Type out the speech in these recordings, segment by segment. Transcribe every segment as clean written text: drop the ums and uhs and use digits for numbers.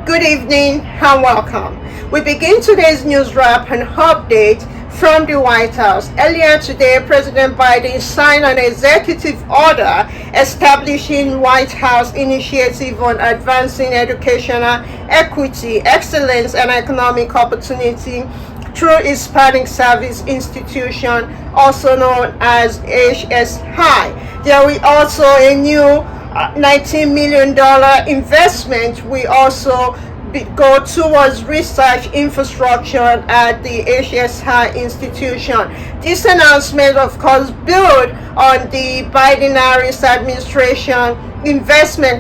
Good evening and welcome. We begin today's news wrap and update from the White House. Earlier today, President Biden signed an executive order establishing White House initiative on advancing educational equity, excellence, and economic opportunity through Hispanic Service Institution, also known as HSI. There will also a new $19 million investment. We also go towards research infrastructure at the HSI institution. This announcement, of course, built on the Biden-Harris administration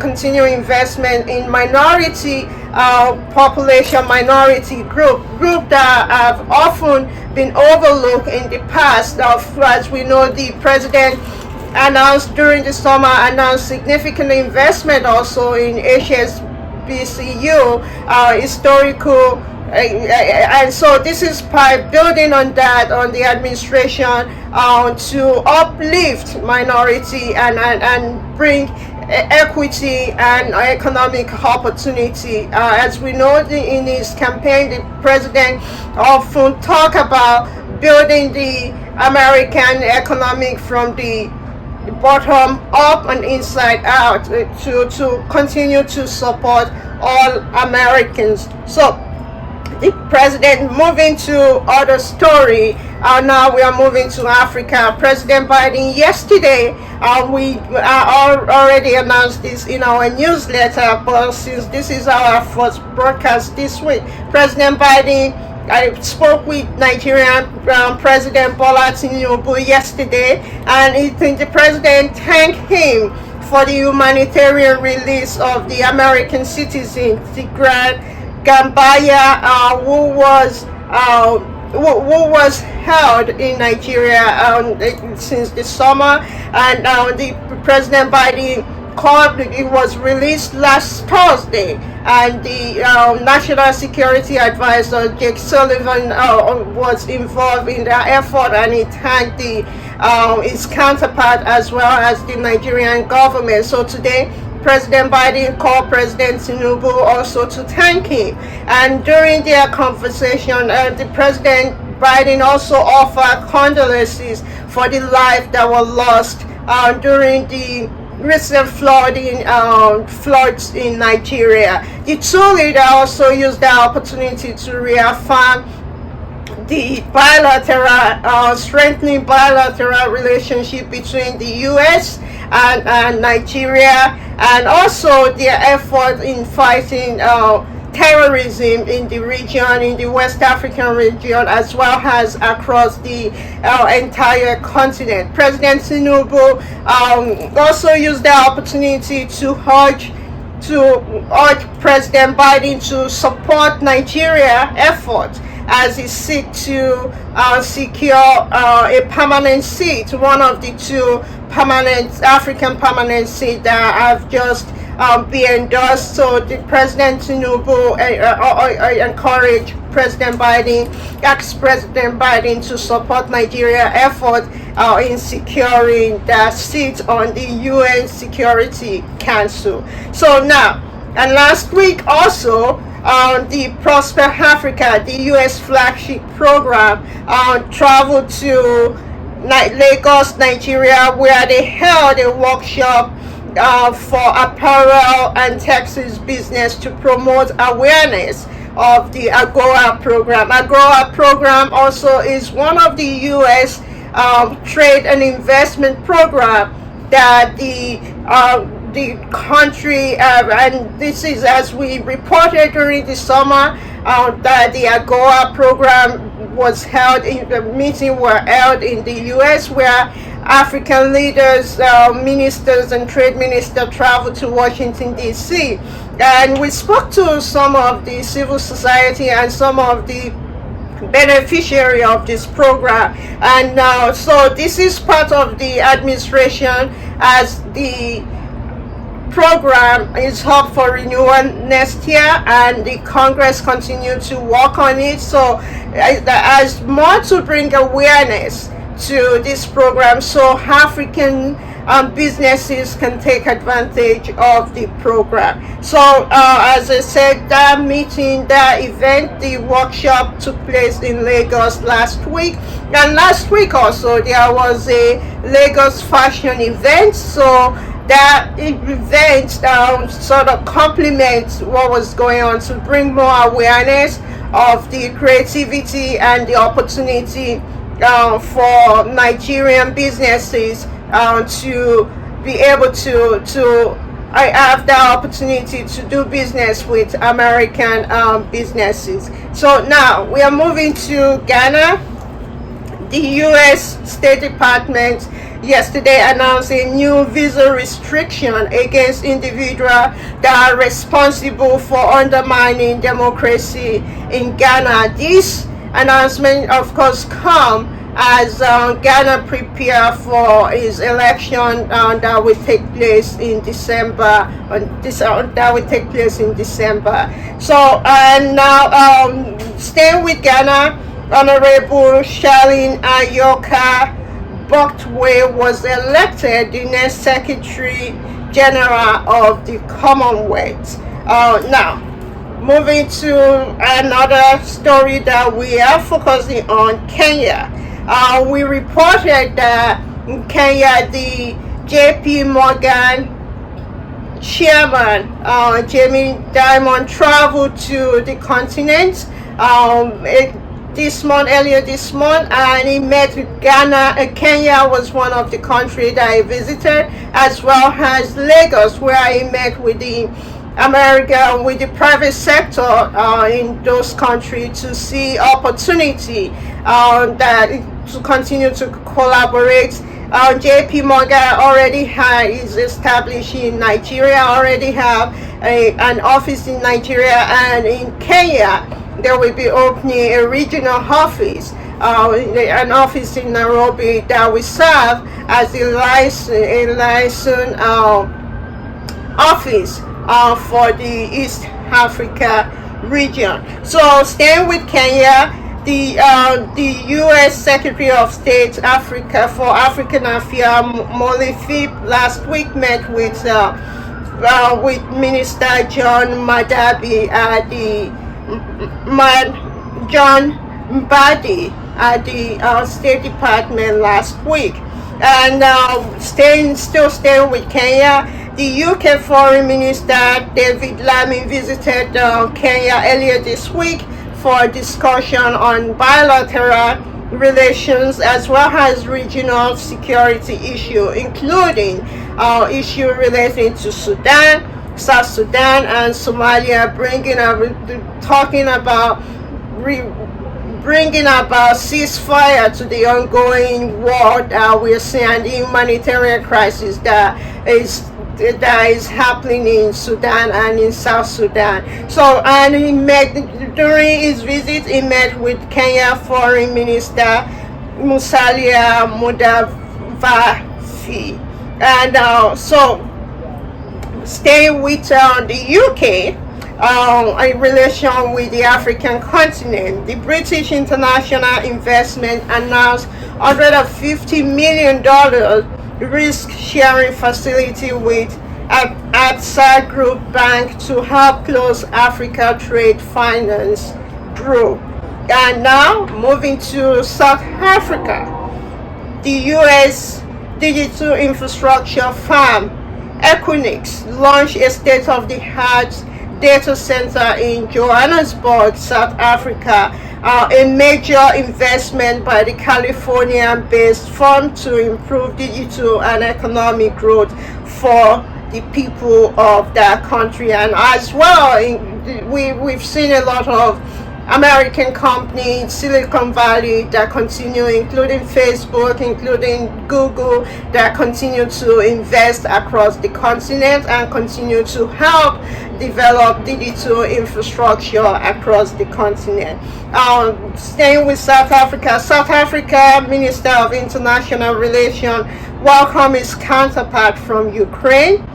continuing investment in minority population, minority group that have often been overlooked in the past. As we know, the president announced during the summer significant investment also in HSBCU historical, and so this is by building on that, on the administration to uplift minority and bring equity and economic opportunity. As we know, in his campaign, the president often talk about building the American economic from the bottom up and inside out to continue to support all Americans. So the president moving to other story. Now we are moving to Africa. President Biden yesterday, we already announced this in our newsletter, but since this is our first broadcast this week, President Biden, I spoke with Nigerian President Bola Tinubu yesterday, and the president thanked him for the humanitarian release of the American citizen, Tigran Gambaya, who was held in Nigeria since the summer, and the President Biden it was released last Thursday, and the National Security Advisor Jake Sullivan was involved in the effort, and he thanked his counterpart as well as the Nigerian government. So today, President Biden called President Tinubu also to thank him, and during their conversation, the President Biden also offered condolences for the life that were lost during the recent floods in Nigeria. The two leaders also used the opportunity to reaffirm the strengthening bilateral relationship between the U.S. and Nigeria, and also their effort in fighting terrorism in the region, in the West African region, as well as across the entire continent. President Tinubu also used the opportunity to urge President Biden to support Nigeria effort as he seeks to secure a permanent seat, one of the two African permanent seats that have just be endorsed. So the President Tinubu encouraged President Biden, asked President Biden to support Nigeria effort in securing that seat on the UN Security Council. So now, and last week also, the Prosper Africa, the U.S. flagship program, traveled to Lagos, Nigeria, where they held a workshop for apparel and textiles business to promote awareness of the AGOA program. AGOA program also is one of the U.S. trade and investment program that the country, and this is as we reported during the summer, that the AGOA program was held meeting were held in the U.S. where African leaders, ministers, and trade ministers traveled to Washington, D.C. And we spoke to some of the civil society and some of the beneficiary of this program. And so this is part of the administration as the program is up for renewal next year, and the Congress continue to work on it. So as more to bring awareness to this program, so African businesses can take advantage of the program. So as I said, that meeting, that event, the workshop took place in Lagos last week, and last week also there was a Lagos fashion event. So that event sort of complements what was going on to bring more awareness of the creativity and the opportunity for Nigerian businesses to be able to I have the opportunity to do business with American businesses. So now we are moving to Ghana. The U.S. State Department yesterday announced a new visa restriction against individuals that are responsible for undermining democracy in Ghana. This announcement, of course, comes as Ghana prepare for its election that will take place in December. So and now staying with Ghana, Honorable Charlene Ayoka Boktwe was elected the next Secretary General of the Commonwealth. Now, moving to another story that we are focusing on, Kenya. We reported that in Kenya, the J.P. Morgan chairman, Jamie Dimon, traveled to the continent earlier this month, and he met with Ghana. Kenya was one of the countries that he visited, as well as Lagos, where he met with the private sector in those countries to see opportunity that to continue to collaborate. JP Morgan already is established in Nigeria, already have an office in Nigeria, and in Kenya they will be opening a regional office, an office in Nairobi that will serve as a license office for the East Africa region. So staying with Kenya, the U.S. Secretary of State for African Affairs, Molifi, last week met with Minister John Madabi at John Mbadi at the State Department last week. And still staying with Kenya, the UK Foreign Minister David Lammy visited Kenya earlier this week for a discussion on bilateral relations as well as regional security issues, including issues relating to Sudan, South Sudan, and Somalia, talking about bringing about ceasefire to the ongoing war that we're seeing, the humanitarian crisis that is happening in Sudan and in South Sudan. So, and during his visit, he met with Kenya Foreign Minister Musalia Mudavadi. And so, staying with the UK, in relation with the African continent, the British International Investment announced $150 million risk-sharing facility with Absa Group Bank to help close Africa Trade Finance Group. And now, moving to South Africa, the U.S. digital infrastructure firm Equinix launched a state-of-the-art data center in Johannesburg, South Africa, a major investment by the Californian-based firm to improve digital and economic growth for the people of that country. And as well, we've seen a lot of American companies, Silicon Valley, that continue, including Facebook, including Google, that continue to invest across the continent and continue to help develop digital infrastructure across the continent. Staying with South Africa Minister of International Relations welcomed his counterpart from Ukraine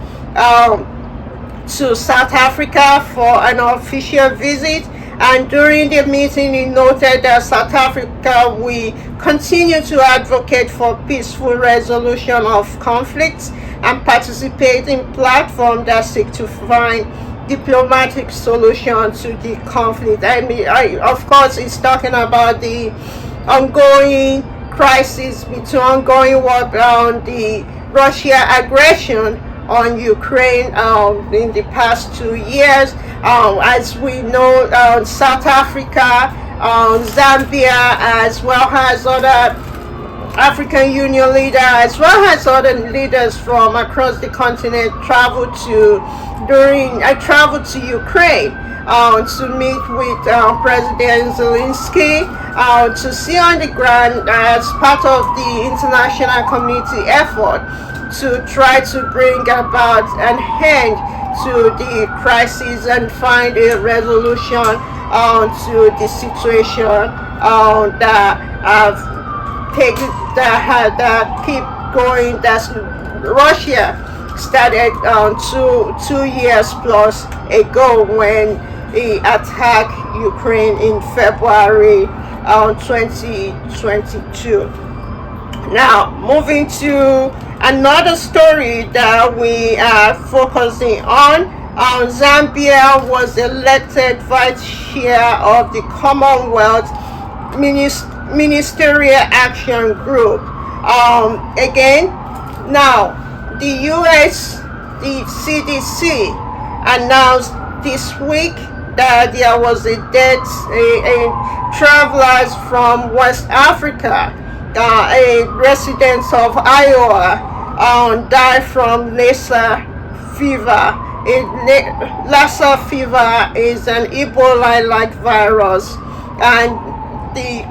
to South Africa for an official visit. And during the meeting, he noted that South Africa will continue to advocate for peaceful resolution of conflicts and participate in platforms that seek to find diplomatic solution to the conflict. Of course, it's talking about the ongoing crisis between ongoing war on the Russia aggression on Ukraine in the past 2 years. As we know, South Africa, Zambia, as well as other African Union leaders, as well as other leaders from across the continent, traveled to Ukraine to meet with President Zelensky to see on the ground as part of the international community effort to try to bring about an end to the crisis and find a resolution to the situation that keep going. That's Russia started 2 years plus ago when he attacked Ukraine in February 2022. Now, moving to another story that we are focusing on, Zambia was elected vice chair of the Commonwealth Ministerial Action Group. Again, now the U.S. the CDC announced this week that there was a death, a travelers from West Africa, a resident of Iowa, died from Lassa fever. Lassa fever is an Ebola-like virus, and the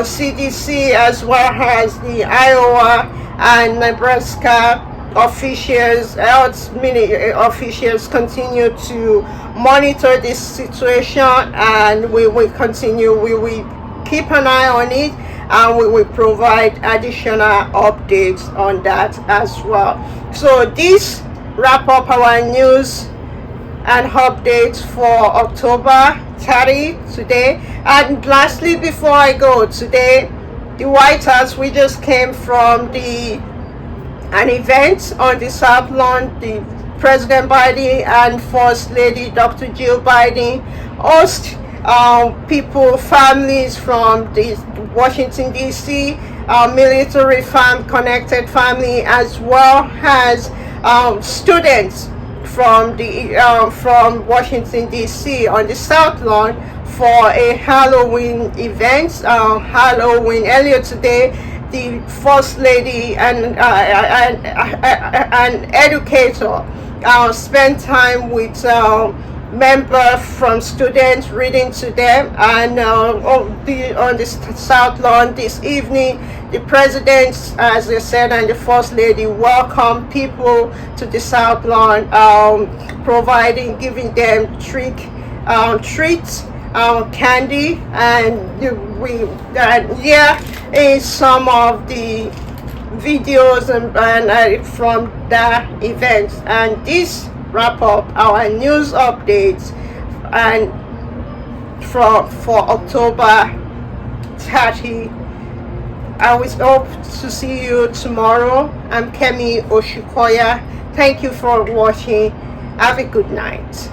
CDC, as well as the Iowa and Nebraska health officials, continue to monitor this situation, and we will keep an eye on it, and we will provide additional updates on that as well. So this wrap up our news and updates for October 30 today. And lastly, before I go, today the White House, we just came from an event on the South Lawn. The President Biden and First Lady Dr. Jill Biden host people, families from the Washington DC, military connected family, as well as students from Washington DC on the South Lawn for a Halloween event. Halloween earlier today, the First Lady and an educator spent time with members from students, reading to them, and on the South Lawn this evening, the President, as I said, and the First Lady welcome people to the South Lawn, giving them treats, candy, and here is some of the videos and from the event. And this wrap up our news updates and for October 30. I will hope to see you tomorrow. I'm Kemi Oshikoya. Thank you for watching. Have a good night.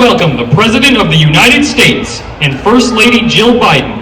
welcome the President of the United States and First Lady Jill Biden.